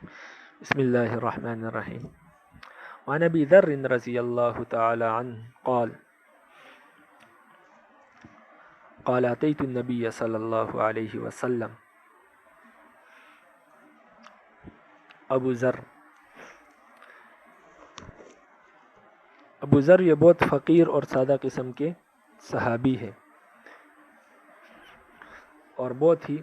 بسم الله الرحمن الرحيم. وعن أبي ذر رضي الله تعالى عنه قال أتيت النبي صلى الله عليه وسلم. ابو ذر یہ بہت فقیر اور سادہ قسم کے صحابی ہے اور بہت ہی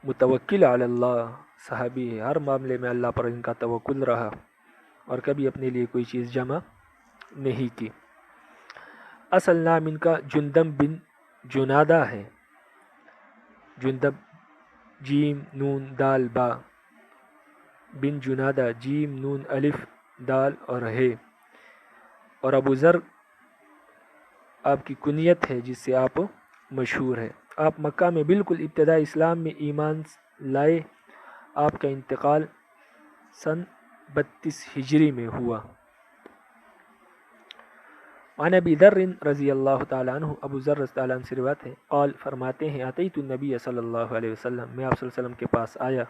متوکل علی اللہ صحابی ہے. ہر معاملے میں اللہ پر ان کا توکل رہا اور کبھی اپنے لیے کوئی چیز جمع نہیں کی. اصل نام ان کا جندب بن جنادہ ہے. جندب جیم نون دال با بن جنادہ جیم نون الف دال اور ہے. اور ابو ذر آپ کی کنیت ہے جس سے آپ مشہور ہے. آپ مکہ میں بالکل ابتدا اسلام میں ایمان لائے. آپ کا انتقال سن 32 ہجری میں ہوا. عن ابی ذر رضی اللہ تعالی عنہ ابو ذر رضی اللہ عنہ سے روایت ہے قال فرماتے ہیں اتیت النبی صلی اللہ علیہ وسلم میں آپ صلی اللہ علیہ وسلم کے پاس آیا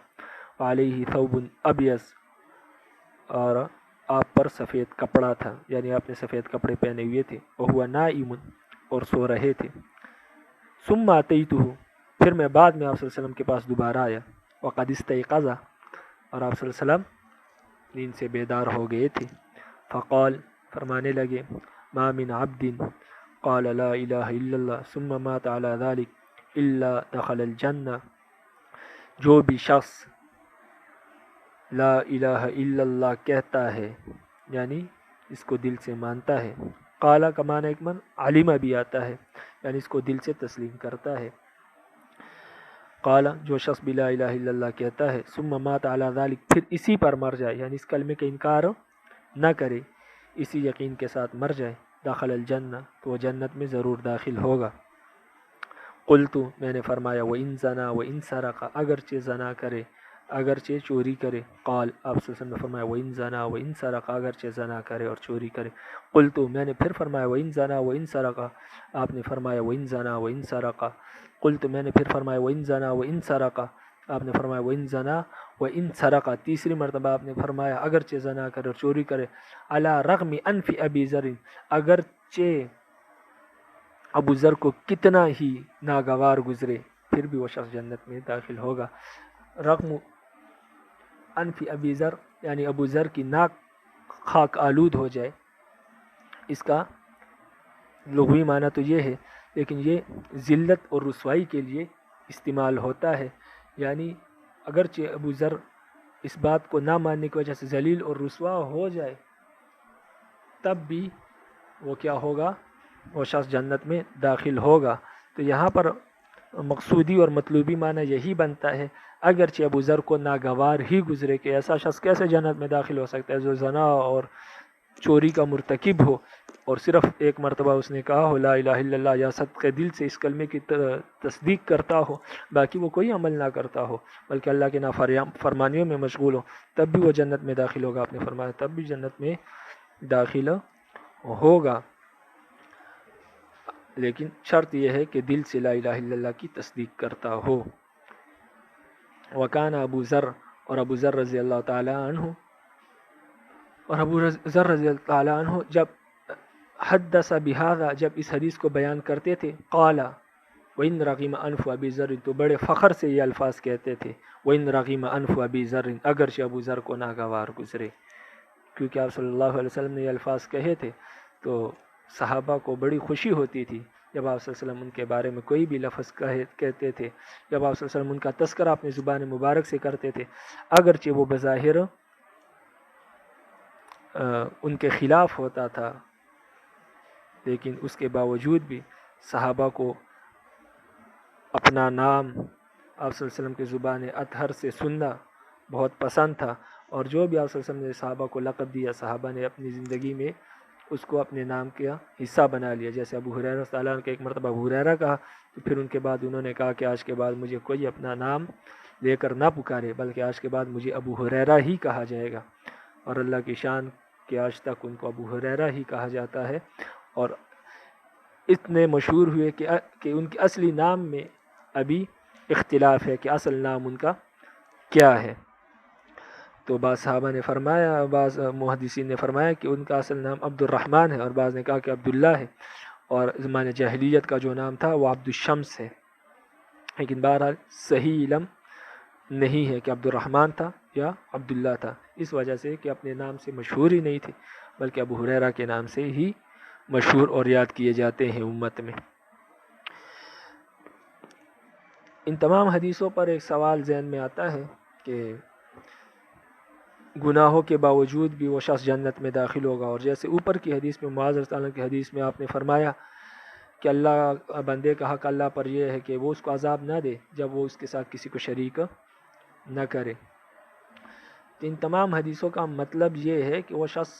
وعلیہ ثوب ابیض اور آپ پر سفید کپڑا تھا یعنی آپ نے سفید کپڑے پہنے ہوئے تھے. وہو نائم اور سو رہے تھے. ثم اتیتہ پھر میں بعد میں آپ صلی اللہ علیہ وسلم کے پاس دوبارہ آیا. وقد استيقظ اور آپ صلی اللہ علیہ وسلم نیند سے بیدار ہو گئے تھے. فقال فرمانے لگے ما من عبد قال لا الہ الا اللہ ثم مات على ذلك الا دخل الجنہ. جو بھی شخص لا الہ الا اللہ کہتا ہے یعنی اس کو دل سے مانتا ہے. قالا کا معنی ایک من علم بھی آتا ہے یعنی اس کو دل سے تسلیم کرتا ہے. قالا جو شخص بھی لا الہ الا اللہ کہتا ہے ثم مات علی ذلک پھر اسی پر مر جائے یعنی اس کلمے کا انکار نہ کرے اسی یقین کے ساتھ مر جائے. داخل الجنہ تو وہ جنت میں ضرور داخل ہوگا. قلت میں نے فرمایا وَإِن زنا وَإِن سرق اگرچہ زنا کرے اگرچہ چوری کرے. قال آپ صلی اللہ علیہ وسلم نے فرمایا وَإِن زنا وَإِن سرق اگرچہ زنا کرے اور چوری کرے. قلت میں نے پھر فرمایا وَإِن زنا وَإِن سرق آپ نے فرمایا وَإِن زنا وَإِن سرق. قلت میں نے پھر فرمایا وَإِن زنا وَإِن سرق آپ نے فرمایا وَإِن زنا وَإِن سرق. تیسری مرتبہ آپ نے فرمایا اگرچہ زنا کرے اور چوری کرے. علی رغم انف ابی ذر اگرچہ ابو ذر کو کتنا ہی ناگوار گزرے پھر بھی وہ شخص جنت میں داخل ہوگا. رغم انف ابی ذر یعنی ابو ذر کی ناک خاک آلود ہو جائے. اس کا لغوی معنی تو یہ ہے لیکن یہ ذلت اور رسوائی کے لیے استعمال ہوتا ہے یعنی اگرچہ ابو ذر اس بات کو نہ ماننے کی وجہ سے ذلیل اور رسوا ہو جائے تب بھی وہ کیا ہوگا وہ شخص جنت میں داخل ہوگا. تو یہاں پر مقصودی اور مطلوبی معنی یہی بنتا ہے اگرچہ ابو ذر کو ناگوار ہی گزرے کہ ایسا شخص کیسے جنت میں داخل ہو سکتا ہے جو زنا اور چوری کا مرتکب ہو اور صرف ایک مرتبہ اس نے کہا ہو لا الہ الا اللہ یا صدق دل سے اس کلمے کی تصدیق کرتا ہو باقی وہ کوئی عمل نہ کرتا ہو بلکہ اللہ کے نافرمانیوں میں مشغول ہو تب بھی وہ جنت میں داخل ہوگا. آپ نے فرمایا تب بھی جنت میں داخل ہوگا لیکن شرط یہ ہے کہ دل سے لا الہ الا اللہ کی تصدیق کرتا ہو. وکان ابو ذر اور ابو ذر رضی اللہ تعالی عنہ اور ابو ذر رضی اللہ تعالی عنہ جب حدث بہذا جب اس حدیث کو بیان کرتے تھے قالا وَإِن رَغِمَ أَنْفُ أَبِي ذَرٍ تو بڑے فخر سے یہ الفاظ کہتے تھے وَإِن رَغِمَ أَنْفُ أَبِي ذَرٍ اگرچہ ابو ذر کو ناگوار گزرے. کیونکہ آپ صلی اللہ علیہ وسلم نے یہ الفاظ کہے تھے تو صحابہ کو بڑی خوشی ہوتی تھی جب آپ صلی اللہ علیہ وسلم ان کے بارے میں کوئی بھی لفظ کہتے تھے. جب آپ صلی اللہ علیہ وسلم ان کا تذکرہ اپنی زبان مبارک سے کرتے تھے اگرچہ وہ بظاہر ان کے خلاف ہوتا تھا لیکن اس کے باوجود بھی صحابہ کو اپنا نام آپ صلی اللہ علیہ وسلم کی زبان اطہر سے سننا بہت پسند تھا. اور جو بھی آپ صلی اللہ علیہ وسلم نے صحابہ کو لقب دیا صحابہ نے اپنی زندگی میں اس کو اپنے نام کا حصہ بنا لیا. جیسے ابو ہریرہ رضی اللہ عنہ کے ایک مرتبہ ابو ہریرہ کہا تو پھر ان کے بعد انہوں نے کہا کہ آج کے بعد مجھے کوئی اپنا نام لے کر نہ پکارے بلکہ آج کے بعد مجھے ابو ہریرہ ہی کہا جائے گا. اور اللہ کی شان کہ آج تک ان کو ابو ہریرہ ہی کہا جاتا ہے اور اتنے مشہور ہوئے کہ ان کے اصلی نام میں ابھی اختلاف ہے کہ اصل نام ان کا کیا ہے؟ تو بعض صحابہ نے فرمایا، بعض محدثین نے فرمایا کہ ان کا اصل نام عبد الرحمن ہے، اور بعض نے کہا کہ عبداللہ ہے، اور زمانہ جاہلیت کا جو نام تھا وہ عبد الشمس ہے۔ لیکن بہرحال صحیح علم نہیں ہے کہ عبد الرحمن تھا یا عبداللہ تھا، اس وجہ سے کہ اپنے نام سے مشہور ہی نہیں تھے، بلکہ ابو ہریرہ کے نام سے ہی مشہور اور یاد کیے جاتے ہیں امت میں۔ ان تمام حدیثوں پر ایک سوال ذہن میں آتا ہے کہ گناہوں کے باوجود بھی وہ شخص جنت میں داخل ہوگا، اور جیسے اوپر کی حدیث میں معاذ رضی اللہ عنہ کی حدیث میں آپ نے فرمایا کہ اللہ بندے کا حق اللہ پر یہ ہے کہ وہ اس کو عذاب نہ دے جب وہ اس کے ساتھ کسی کو شریک نہ کرے۔ تو ان تمام حدیثوں کا مطلب یہ ہے کہ وہ شخص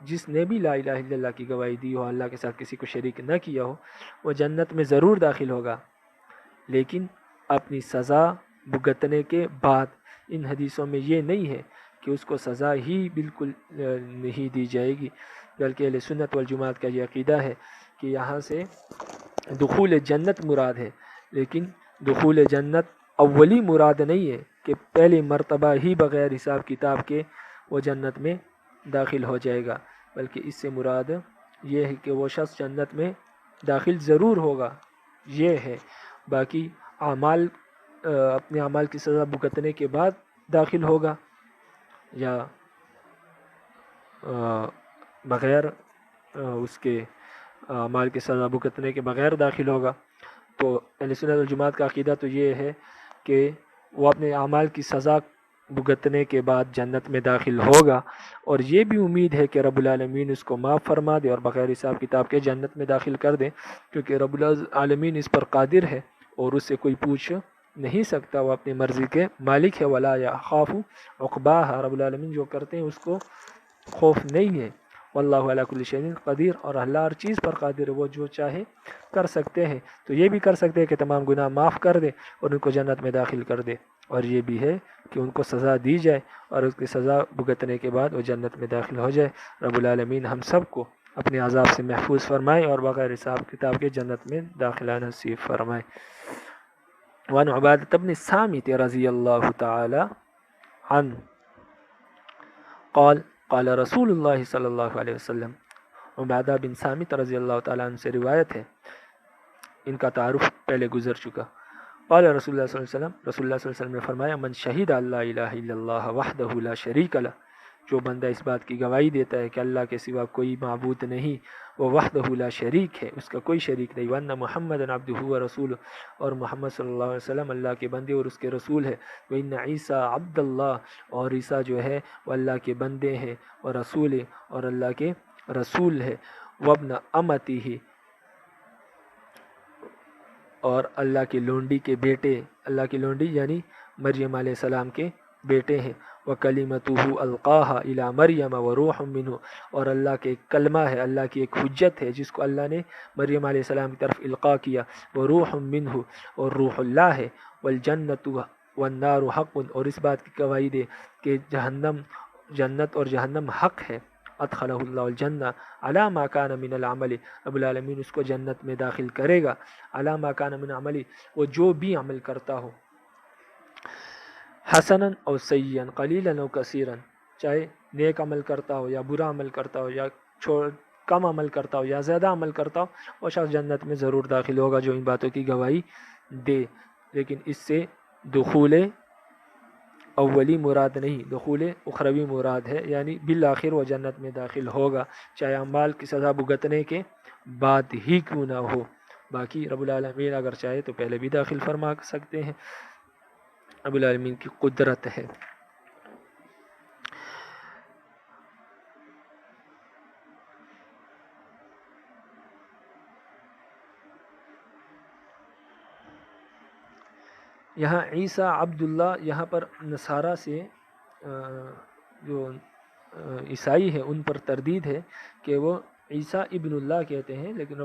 جس نے بھی لا الہ الا اللہ کی گواہی دی ہو، اللہ کے ساتھ کسی کو شریک نہ کیا ہو، وہ جنت میں ضرور داخل ہوگا، لیکن اپنی سزا بھگتنے کے بعد۔ ان حدیثوں میں یہ نہیں ہے کہ اس کو سزا ہی بالکل نہیں دی جائے گی، بلکہ اہل سنت والجماعت کا یہ عقیدہ ہے کہ یہاں سے دخول جنت مراد ہے، لیکن دخول جنت اولی مراد نہیں ہے کہ پہلی مرتبہ ہی بغیر حساب کتاب کے وہ جنت میں داخل ہو جائے گا، بلکہ اس سے مراد یہ ہے کہ وہ شخص جنت میں داخل ضرور ہوگا، یہ ہے۔ باقی اعمال اپنے اعمال کی سزا بھگتنے کے بعد داخل ہوگا یا بغیر اس کے اعمال کی سزا بھگتنے کے بغیر داخل ہوگا، تو اہل سنت والجماعت کا عقیدہ تو یہ ہے کہ وہ اپنے اعمال کی سزا بھگتنے کے بعد جنت میں داخل ہوگا، اور یہ بھی امید ہے کہ رب العالمین اس کو معاف فرما دے اور بغیر حساب کتاب کے جنت میں داخل کر دے، کیونکہ رب العالمین اس پر قادر ہے اور اس سے کوئی پوچھ نہیں سکتا، وہ اپنی مرضی کے مالک ہے۔ ولا یخاف عقباہا، رب العالمین جو کرتے ہیں اس کو خوف نہیں ہے۔ واللہ علی کل شیء قدیر، اور اللہ ہر چیز پر قادر ہے، وہ جو چاہے کر سکتے ہیں، تو یہ بھی کر سکتے ہیں کہ تمام گناہ معاف کر دے اور ان کو جنت میں داخل کر دے، اور یہ بھی ہے کہ ان کو سزا دی جائے اور اس کی سزا بھگتنے کے بعد وہ جنت میں داخل ہو جائے۔ رب العالمین ہم سب کو اپنے عذاب سے محفوظ فرمائے اور بغیر حساب کتاب کے جنت میں داخلہ نصیب فرمائے۔ وعن عبادة بن الصامت رضی اللہ تعالی عنہ قال قال رسول اللہ صلی اللہ علیہ وسلم، عبادہ بن صامت رضی اللہ تعالیٰ عنہ سے روایت ہے، ان کا تعارف پہلے گزر چکا۔ قال رسول اللہ صلی اللہ علیہ وسلم، رسول اللہ صلی اللہ علیہ وسلم نے فرمایا، من شہید لا الہ الا اللہ وحدہ لا شریک لہ، جو بندہ اس بات کی گواہی دیتا ہے کہ اللہ کے سوا کوئی معبود نہیں، وہ وحدہ لا شریک ہے، اس کا کوئی شریک نہیں، وان محمد عبدہ و رسولہ، اور محمد صلی اللہ علیہ وسلم اللہ کے بندے اور اس کے رسول ہے، وان عیسیٰ عبد اللہ، اور عیسیٰ جو ہے وہ اللہ کے بندے ہیں، اور رسول اور اللہ کے رسول ہے، وابن امتہ، اور اللہ کی لونڈی کے بیٹے، اللہ کی لونڈی یعنی مریم علیہ السلام کے بیٹے ہیں، وَكَلِمَتُهُ أَلْقَاهَا إِلَى مَرْيَمَ وَرُوحٌ مِّنْهُ، اور اللہ کے ایک کلمہ ہے، اللہ کی ایک حجت ہے جس کو اللہ نے مریم علیہ السلام کی طرف القاء کیا، وَرُوحٌ مِّنْهُ، اور روح اللہ ہے، وَالْجَنَّةُ وَالنَّارُ حَقٌّ، اور اس بات کی گواہی دے کہ جنت اور جہنم حق ہے، ادخلہ اللہ الجنہ علی ما کان من العمل، رب العالمین اس کو جنت میں داخل کرے گا، علی ما کان من عملی، وہ جو بھی عمل کرتا ہو، حسنا او سیئا قلیلا او کثیرا، چاہے نیک عمل کرتا ہو یا برا عمل کرتا ہو یا کم عمل کرتا ہو یا زیادہ عمل کرتا ہو، وہ شخص جنت میں ضرور داخل ہوگا جو ان باتوں کی گواہی دے۔ لیکن اس سے دخول اولی مراد نہیں، دخول اخروی مراد ہے، یعنی بالآخر وہ جنت میں داخل ہوگا، چاہے اعمال کی سزا بھگتنے کے بعد ہی کیوں نہ ہو۔ باقی رب العالمین اگر چاہے تو پہلے بھی داخل فرما سکتے ہیں، رب العالمین کی قدرت ہے۔ یہاں عیسیٰ عبداللہ، یہاں پر نصارہ سے جو عیسائی ہے ان پر تردید ہے کہ وہ عیسیٰ ابن اللہ کہتے ہیں، لیکن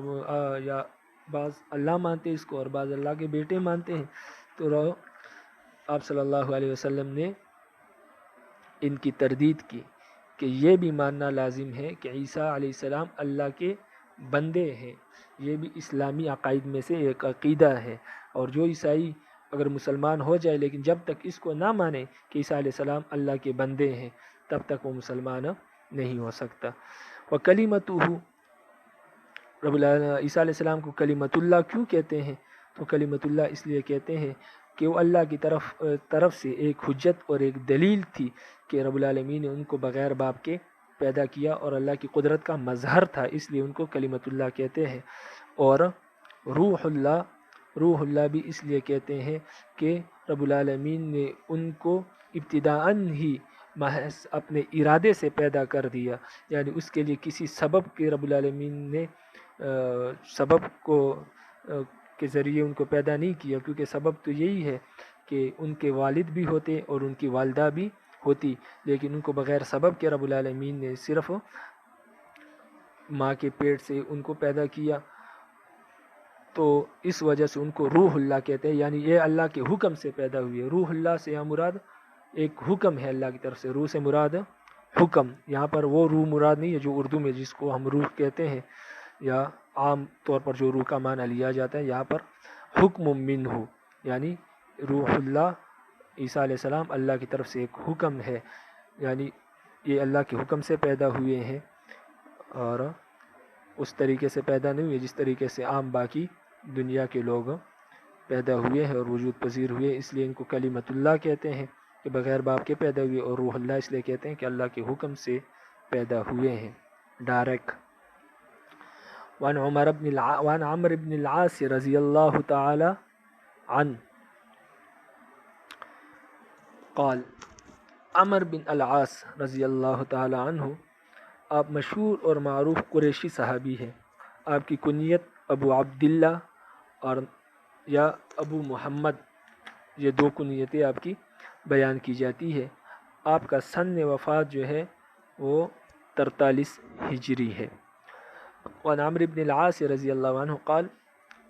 یا بعض اللہ مانتے اس کو اور بعض اللہ کے بیٹے مانتے ہیں، تو آپ صلی اللہ علیہ وسلم نے ان کی تردید کی کہ یہ بھی ماننا لازم ہے کہ عیسیٰ علیہ السلام اللہ کے بندے ہیں، یہ بھی اسلامی عقائد میں سے ایک عقیدہ ہے، اور جو عیسائی اگر مسلمان ہو جائے لیکن جب تک اس کو نہ مانے کہ عیسیٰ علیہ السلام اللہ کے بندے ہیں تب تک وہ مسلمان نہیں ہو سکتا۔ وَكَلِمَتُهُ، رب العالمین عیسیٰ علیہ السلام کو کلمۃ اللہ کیوں کہتے ہیں؟ تو کلمۃ اللہ اس لیے کہتے ہیں کہ وہ اللہ کی طرف سے ایک حجت اور ایک دلیل تھی کہ رب العالمین نے ان کو بغیر باپ کے پیدا کیا اور اللہ کی قدرت کا مظہر تھا، اس لیے ان کو کلمۃ اللہ کہتے ہیں۔ اور روح اللہ بھی اس لیے کہتے ہیں کہ رب العالمین نے ان کو ابتداءً ہی محض اپنے ارادے سے پیدا کر دیا، یعنی اس کے لیے کسی سبب کے رب العالمین نے سبب کے ذریعے ان کو پیدا نہیں کیا، کیونکہ سبب تو یہی ہے کہ ان کے والد بھی ہوتے اور ان کی والدہ بھی ہوتی، لیکن ان کو بغیر سبب کے رب العالمین نے صرف ماں کے پیٹ سے ان کو پیدا کیا، تو اس وجہ سے ان کو روح اللہ کہتے ہیں، یعنی یہ اللہ کے حکم سے پیدا ہوئی ہے۔ روح اللہ سے یہاں مراد ایک حکم ہے اللہ کی طرف سے، روح سے مراد حکم، یہاں پر وہ روح مراد نہیں ہے جو اردو میں جس کو ہم روح کہتے ہیں یا عام طور پر جو روح کا معنی لیا جاتا ہے، یہاں پر حکم منہ، یعنی روح اللہ عیسیٰ علیہ السلام اللہ کی طرف سے ایک حکم ہے، یعنی یہ اللہ کے حکم سے پیدا ہوئے ہیں اور اس طریقے سے پیدا نہیں ہوئے جس طریقے سے عام باقی دنیا کے لوگ پیدا ہوئے ہیں اور وجود پذیر ہوئے، اس لیے ان کو کلمۃ اللہ کہتے ہیں کہ بغیر باپ کے پیدا ہوئے، اور روح اللہ اس لیے کہتے ہیں کہ اللہ کے حکم سے پیدا ہوئے ہیں ڈائریکٹ۔ وعن عمرو بن العاص رضی اللہ تعالی عنہ قال، عمر بن العاص رضی اللہ تعالی عنہ آپ مشہور اور معروف قریشی صحابی ہیں، آپ کی کنیت ابو عبداللہ اور یا ابو محمد، یہ دو کنیتیں آپ کی بیان کی جاتی ہے۔ آپ کا سن وفات جو ہے وہ 43 ہجری ہے۔ وعن عمرو بن العاص رضی اللہ عنہ قال،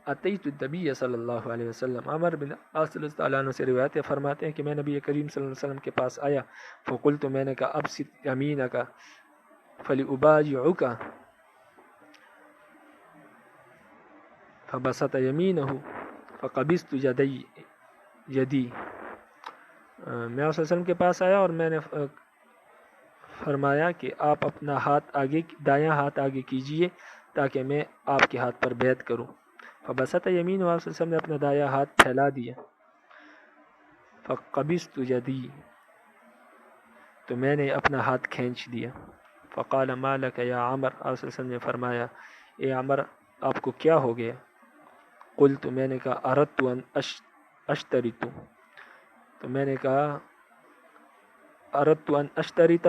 اتیت النبی صلی اللہ علیہ وسلم، عمر بن العاص رضی اللہ عنہ سے روایت فرماتے ہیں کہ میں نبی کریم صلی اللہ علیہ وسلم کے پاس آیا، فقلت، میں نے کہا، ابسط یمینک فلأبايعك، فبسط یمینہ فقبضت یدی، میں صلی اللہ علیہ وسلم کے پاس آیا اور میں نے فرمایا کہ آپ اپنا ہاتھ آگے، دایاں ہاتھ آگے کیجئے تاکہ میں آپ کے ہاتھ پر بیعت کروں۔ فبسط یمینہ، صلی اللہ علیہ وسلم نے اپنا دایاں ہاتھ پھیلا دیا، فقبضت یدی، تو میں نے اپنا ہاتھ کھینچ دیا۔ فقال ما لک یا عمر، آپ صلی اللہ علیہ وسلم نے فرمایا، اے عمر آپ کو کیا ہو گیا؟ قلت، میں نے کہا، اردت ان اشترط، تو میں نے کہا اردت ان اشترط،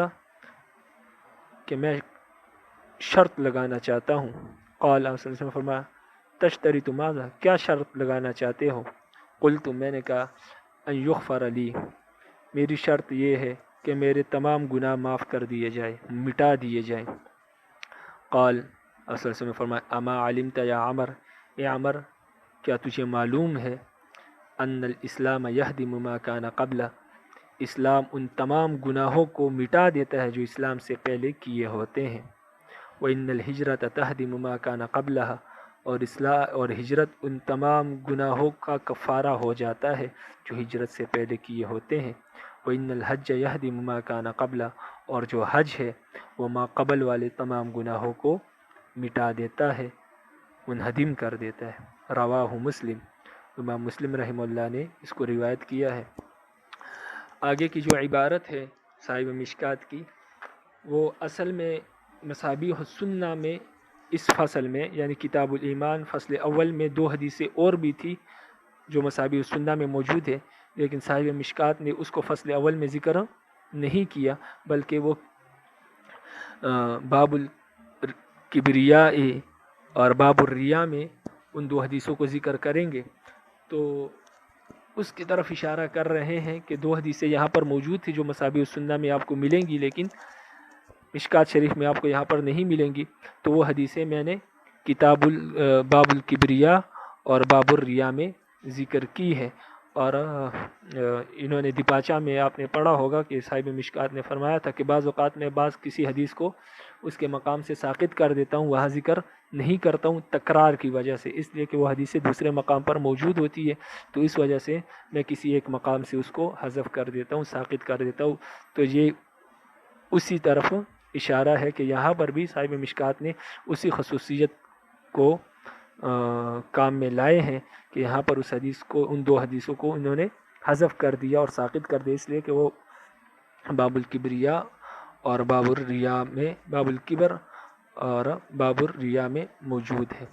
کہ میں شرط لگانا چاہتا ہوں۔ قال، آپ صلی اللہ علیہ وسلم نے فرمایا، تشترط ماذا، کیا شرط لگانا چاہتے ہو؟ قلت، میں نے کہا، ان یغفر لی، میری شرط یہ ہے کہ میرے تمام گناہ معاف کر دیے جائیں، مٹا دیے جائیں۔ قال، آپ صلی اللہ علیہ وسلم نے فرمایا، اما علمت یا عمر، اے عمر کیا تجھے معلوم ہے، ان الاسلام یہدم ما کان قبلہ، اسلام ان تمام گناہوں کو مٹا دیتا ہے جو اسلام سے پہلے کیے ہوتے ہیں۔ وَإِنَّ الْهِجْرَةَ تَهْدِمُ مَا كَانَ قَبْلَهَا، اور ہجرت ان تمام گناہوں کا کفارہ ہو جاتا ہے جو ہجرت سے پہلے کیے ہوتے ہیں۔ وَإِنَّ الْحَجَّ يَهْدِمُ مَا كَانَ قَبْلَهُ، اور جو حج ہے وہ ما قبل والے تمام گناہوں کو مٹا دیتا ہے، منہدم کر دیتا ہے۔ رواہ مسلم، امام مسلم رحمہ اللہ نے اس کو روایت کیا ہے۔ آگے کی جو عبارت ہے صاحب مشکات کی، وہ اصل میں مصابیح السنہ میں اس فصل میں یعنی کتاب الایمان فصل اول میں 2 حدیثیں اور بھی تھی جو مصابیح السنہ میں موجود ہے، لیکن صاحب مشکات نے اس کو فصل اول میں ذکر نہیں کیا، بلکہ وہ باب الکبریاء اور باب الریا میں ان 2 حدیثوں کو ذکر کریں گے، تو اس کی طرف اشارہ کر رہے ہیں کہ 2 حدیثیں یہاں پر موجود تھی جو مصابیح السنہ میں آپ کو ملیں گی، لیکن مشکات شریف میں آپ کو یہاں پر نہیں ملیں گی، تو وہ حدیثیں میں نے باب الکبریاء اور باب الریا میں ذکر کی ہے، اور انہوں نے دیپاچا میں آپ نے پڑھا ہوگا کہ صاحب مشکات نے فرمایا تھا کہ بعض اوقات میں کسی حدیث کو اس کے مقام سے ساقط کر دیتا ہوں، وہاں ذکر نہیں کرتا ہوں تکرار کی وجہ سے، اس لیے کہ وہ حدیث دوسرے مقام پر موجود ہوتی ہے، تو اس وجہ سے میں کسی ایک مقام سے اس کو حذف کر دیتا ہوں، ساقط کر دیتا ہوں۔ تو یہ اسی طرف اشارہ ہے کہ یہاں پر بھی صاحب مشکات نے اسی خصوصیت کو کام میں لائے ہیں کہ یہاں پر اس حدیث کو، ان دو حدیثوں کو انہوں نے حذف کر دیا اور ساقط کر دیا، اس لیے کہ وہ باب الکبریا اور باب الریا میں، باب الکبر اور باب الریا میں موجود ہے۔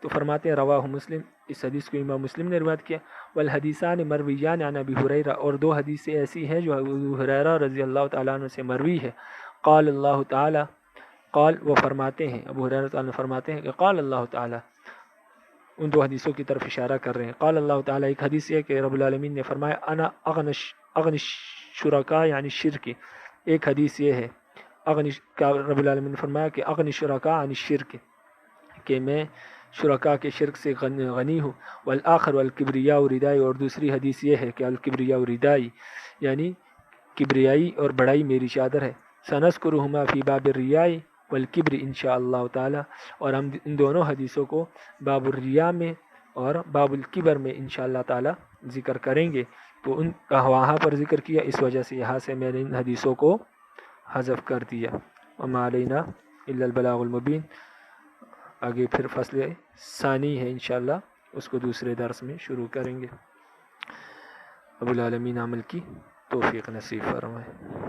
تو فرماتے ہیں رواہ مسلم، اس حدیث کو امام مسلم نے روایت کیا، والحدیثان مرویان عن ابی ہریرہ، اور دو حدیثیں ایسی ہیں جو ابو ہریرہ رضی اللہ تعالیٰ عنہ سے مروی ہے۔ قال اللہ تعالیٰ، قال وہ فرماتے ہیں، ابو ہریرہ تعالیٰ فرماتے ہیں کہ قال اللہ تعالیٰ، ان دو حدیثوں کی طرف اشارہ کر رہے ہیں۔ قال اللہ تعالیٰ، ایک حدیث ہے کہ رب العالمین نے فرمایا انا اغنی شرکا یعنی شرک، ایک حدیث یہ ہے اغنی کا، رب العالمین نے فرمایا کہ اغنی شرکا عن شرک، کہ میں شرکا کے شرک سے غنی ہوں۔ والآخر والکبریاء ردائی، اور دوسری حدیث یہ ہے کہ الکبریاء ردائی یعنی کبریائی اور بڑائی میری چادر ہے۔ سنذکرہما فی باب الریاء والکبر انشاء اللہ تعالی، اور ہم ان دونوں حدیثوں کو باب الریا میں اور باب الکبر میں انشاء اللہ تعالی ذکر کریں گے۔ تو ان کا وہاں پر ذکر کیا، اس وجہ سے یہاں سے میں نے ان حدیثوں کو حذف کر دیا۔ وما علینا الا البلاغ المبین۔ آگے پھر فصل ثانی ہے انشاءاللہ، اس کو دوسرے درس میں شروع کریں گے۔ رب العالمین عمل کی توفیق نصیب فرمائے۔